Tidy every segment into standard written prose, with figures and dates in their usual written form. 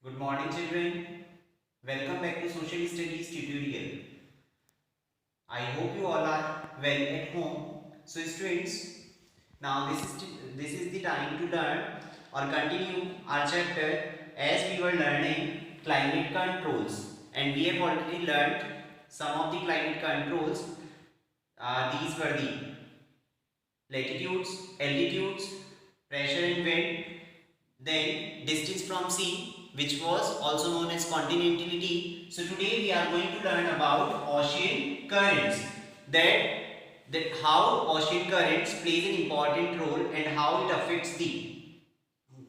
Good morning, children. Welcome back to Social Studies tutorial. I hope you all are well at home. So, students, now this is the time to learn or continue our chapter as we were learning climate controls, and we have already learned some of the climate controls. These were the latitudes, altitudes, pressure and wind, then distance from sea, which was also known as continentality. So today we are going to learn about ocean currents, that how ocean currents plays an important role and how it affects the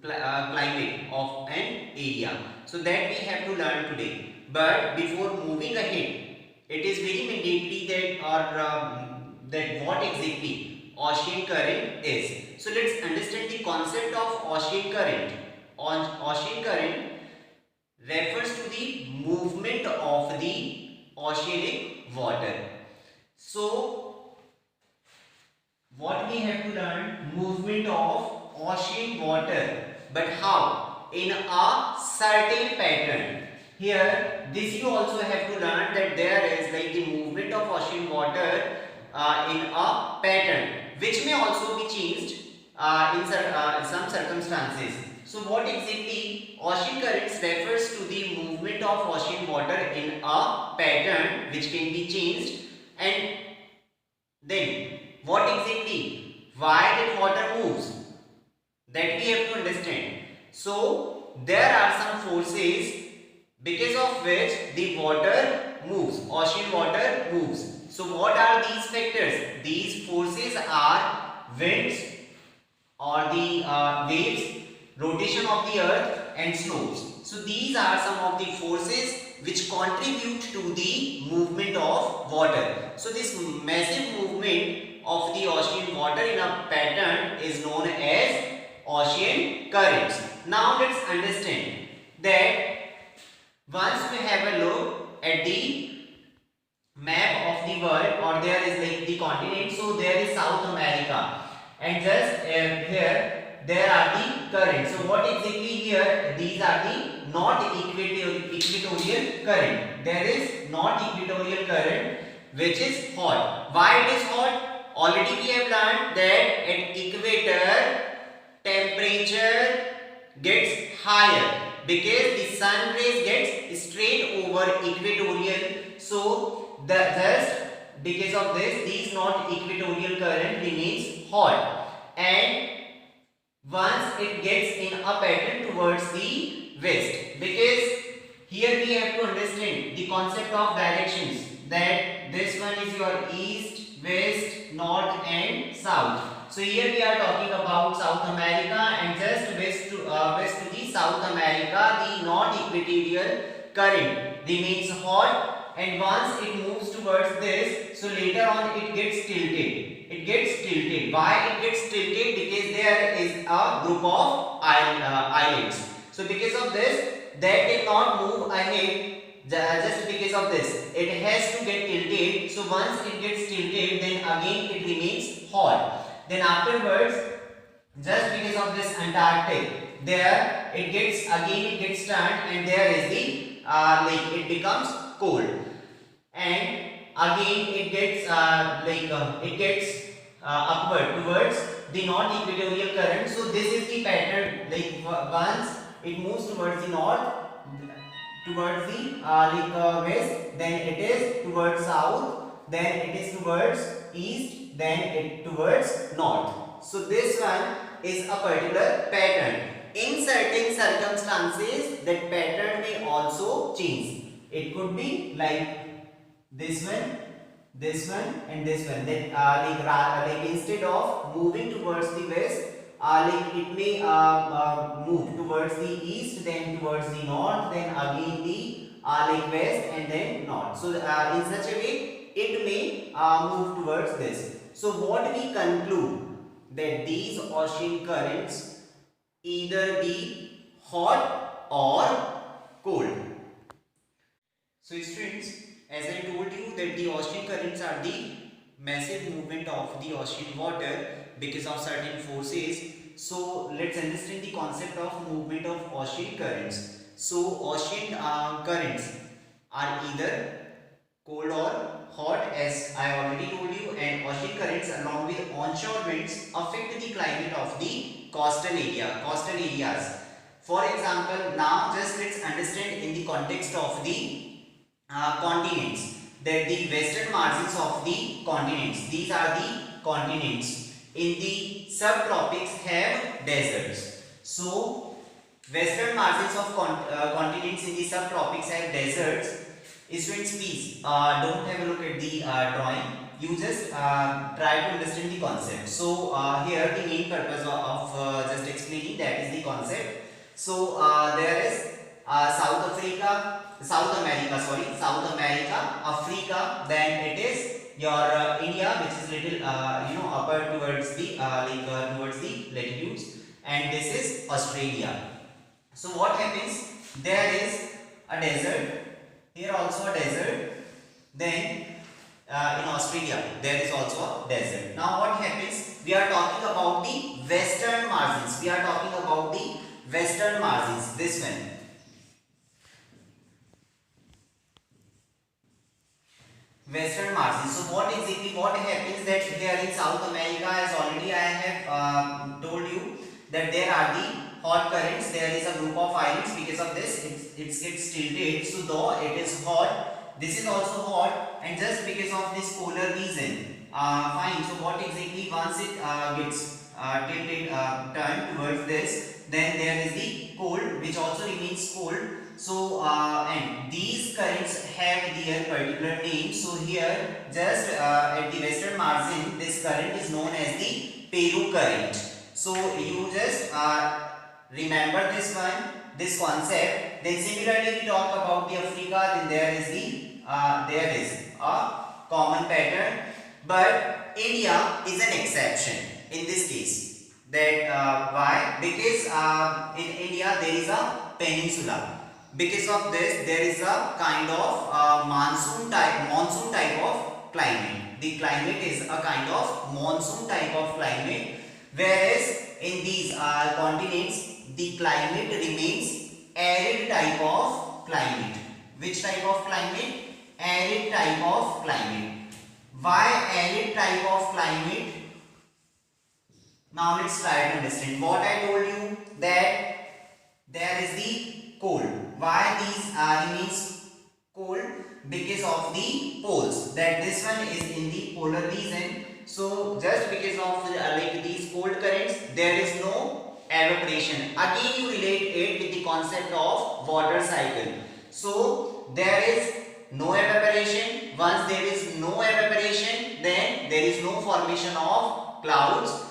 climate of an area. So that we have to learn today. But before moving ahead, it is very mandatory that what exactly ocean current is. So let's understand the concept of ocean current. Ocean current refers to the movement of the oceanic water. So what we have to learn? Movement of ocean water, but how? In a certain pattern. Here this you also have to learn, that there is like the movement of ocean water in a pattern, which may also be changed in some circumstances. So what exactly ocean currents refers to the movement of ocean water in a pattern which can be changed. And then what exactly? Why that water moves? That we have to understand. So there are some forces because of which the water moves, ocean water moves. So what are these factors? These forces are winds or the waves, rotation of the earth and slopes. So these are some of the forces which contribute to the movement of water. So this massive movement of the ocean water in a pattern is known as ocean currents. Now let's understand that once we have a look at the map of the world, or there is like the continent, so there is South America, and just here there are the currents. So what exactly here? These are the not equatorial current. There is not equatorial current which is hot. Why it is hot? Already we have learned that at equator temperature gets higher because the sun rays gets straight over equatorial. So thus because of this, these not equatorial current remains hot, and once it gets in a pattern towards the west, because here we have to understand the concept of directions, that this one is your east, west, north and south. So here we are talking about South America, and just west to the South America, the non-equatorial current remains hot, and once it moves towards this, so later on it gets tilted. It gets tilted. Why it gets tilted? Because there is a group of islands. So because of this, that cannot move ahead just because of this. It has to get tilted. So once it gets tilted, then again it remains hot. Then afterwards, just because of this Antarctic, there it gets turned, and there is the like it becomes cold, and again it gets upward towards the north equatorial current. So this is the pattern, like once it moves towards the north, towards the west, then it is towards south, then it is towards east, then it towards north. So this one is a particular pattern. In certain circumstances, that pattern may also change. It could be like this one, and this one. Then like instead of moving towards the west, like it may move towards the east, then towards the north, then again the like west, and then north. So in such a way it may move towards this. So what we conclude, that these ocean currents either be hot or cold. So students, as I told you that the ocean currents are the massive movement of the ocean water because of certain forces. So let's understand the concept of movement of ocean currents. So ocean currents are either cold or hot, as I already told you, and ocean currents along with onshore winds affect the climate of the coastal areas. For example, now just let's understand in the context of the continents, that the western margins of the continents, these are the continents in the subtropics have deserts. So western margins of continents in the subtropics have deserts. Students, please don't have a look at the drawing. You just try to understand the concept. So here the main purpose of just explaining, that is the concept. So there is South America, Africa. Then it is your India, which is little upper towards the towards the latitudes, and this is Australia. So what happens? There is a desert. Here also a desert. Then in Australia there is also a desert. Now what happens? We are talking about the western margins. We are talking about the western margins. This one. Western margins. So what happens, that here in South America, as already I have told you, that there are the hot currents. There is a group of islands. Because of this, it gets tilted. So though it is hot, this is also hot, and just because of this polar region, fine. So what exactly, once it gets tilted, turned towards this, then there is the cold, which also remains cold. So and these currents have their particular name. So here just at the western margin, this current is known as the Peru current. So you just remember this one, this concept. Then similarly we talk about the Africa. Then there is a common pattern, but India is an exception in this case. That why? Because in India there is a peninsula. Because of this, there is a kind of monsoon type of climate. The climate is a kind of monsoon type of climate, whereas in these continents the climate remains arid type of climate. Which type of climate? Arid type of climate. Why arid type of climate? Now let's try to understand. What I told you, that there is the cold. Why these remains cold? Because of the poles. That this one is in the polar region. So just because of these cold currents, there is no evaporation. Again you relate it with the concept of water cycle. So there is no evaporation. Once there is no evaporation, then there is no formation of clouds.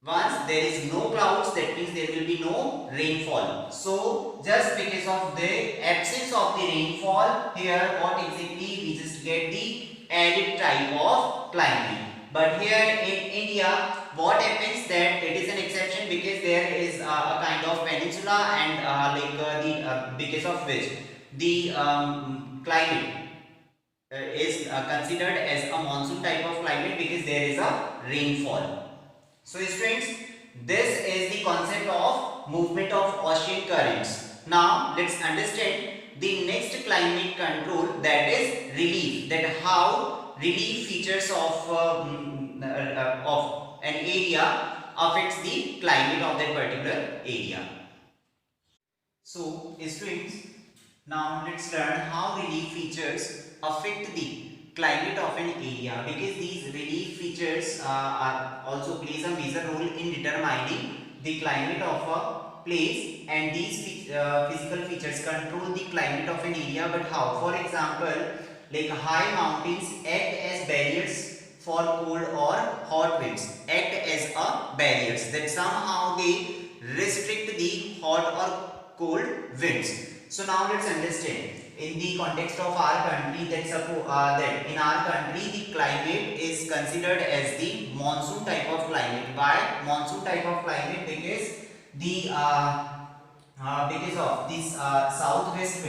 Once there is no clouds, that means there will be no rainfall. So just because of the absence of the rainfall, here what exactly, we just get the arid type of climate. But here in India, what happens, that it is an exception, because there is a kind of peninsula, and because of which the climate is considered as a monsoon type of climate, because there is a rainfall. So students, this is the concept of movement of ocean currents. Now let's understand the next climate control, that is relief. That how relief features of an area affects the climate of that particular area. So students, now let's learn how relief features affect the climate of an area, because these relief features also plays a major role in determining the climate of a place, and these physical features control the climate of an area. But how? For example, like high mountains act as barriers for cold or hot winds, act as a barriers, that somehow they restrict the hot or cold winds. So now let's understand in the context of our country, that suppose that in our country the climate is considered as the monsoon type of climate. Why monsoon type of climate? Because the because of these southwest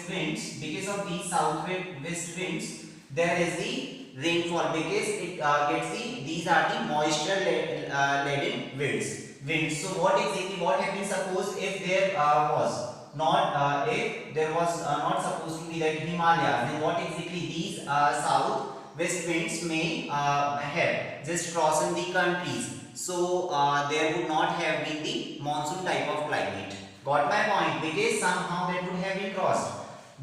winds, because of these southwest winds, there is the rainfall, because it gets these are the moisture laden winds, winds. So what exactly what happens? Suppose if there was not supposed to be that Himalayas, then what exactly these south west winds may have just crossing the countries. So there would not have been the monsoon type of climate. Got my point? Because somehow that would have been crossed.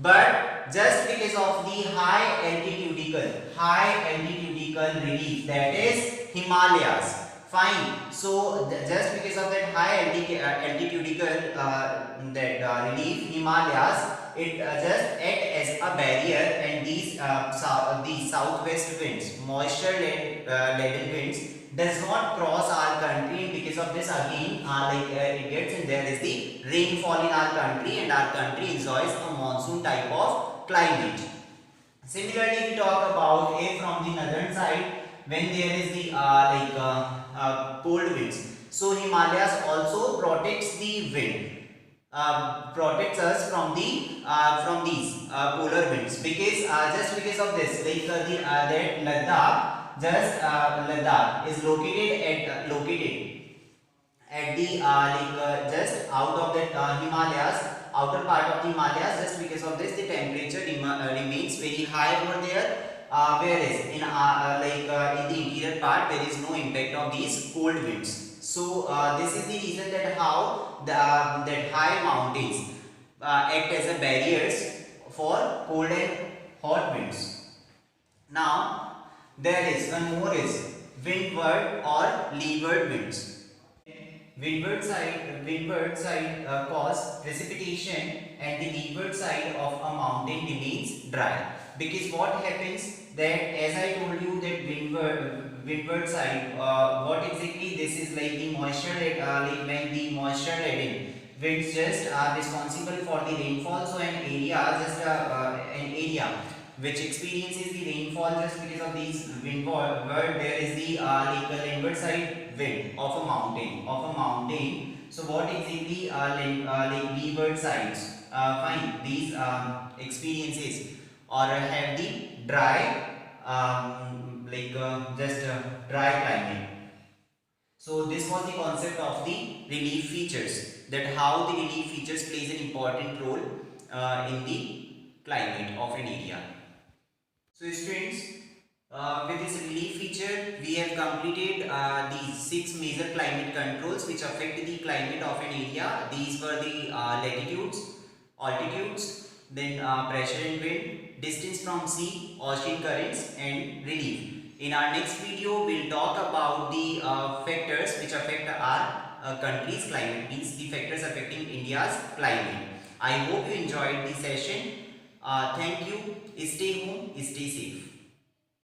But just because of the high altitudinal relief, that is Himalayas. Fine. So just because of that high altitudinal relief, Himalayas, it just act as a barrier, and these southwest winds, moisture laden winds, does not cross our country, and because of this again it gets, and there is the rainfall in our country, and our country enjoys a monsoon type of climate. Similarly, we talk about from the northern side, when there is the cold winds. So Himalayas also protects the wind, protects us from these polar winds, because just because of this, that Ladakh is located at the just out of that Himalayas, outer part of the Himalayas. Just because of this, the temperature remains very high over there. Whereas in the interior part, there is no impact of these cold winds. So this is the reason that how that high mountains act as a barriers for cold and hot winds. Now there is one more is windward or leeward winds. Windward side cause precipitation, and the leeward side of a mountain remains dry. Because what happens that, as I told you, that windward side, what exactly this is, like the moisture, like when the moisture laden winds just are responsible for the rainfall. So an area which experiences the rainfall just because of these windward, there is the landward side wind of a mountain. So what exactly like leeward sides find these experiences or have the dry dry climate. So this was the concept of the relief features, that how the relief features plays an important role in the climate of an area. So students, with this relief feature, we have completed the 6 major climate controls which affect the climate of an area. These were the latitudes, altitudes, then pressure and wind, distance from sea, ocean currents, and relief. In our next video, we'll talk about the factors which affect our country's climate, means the factors affecting India's climate. I hope you enjoyed the session. Thank you. Stay home, stay safe.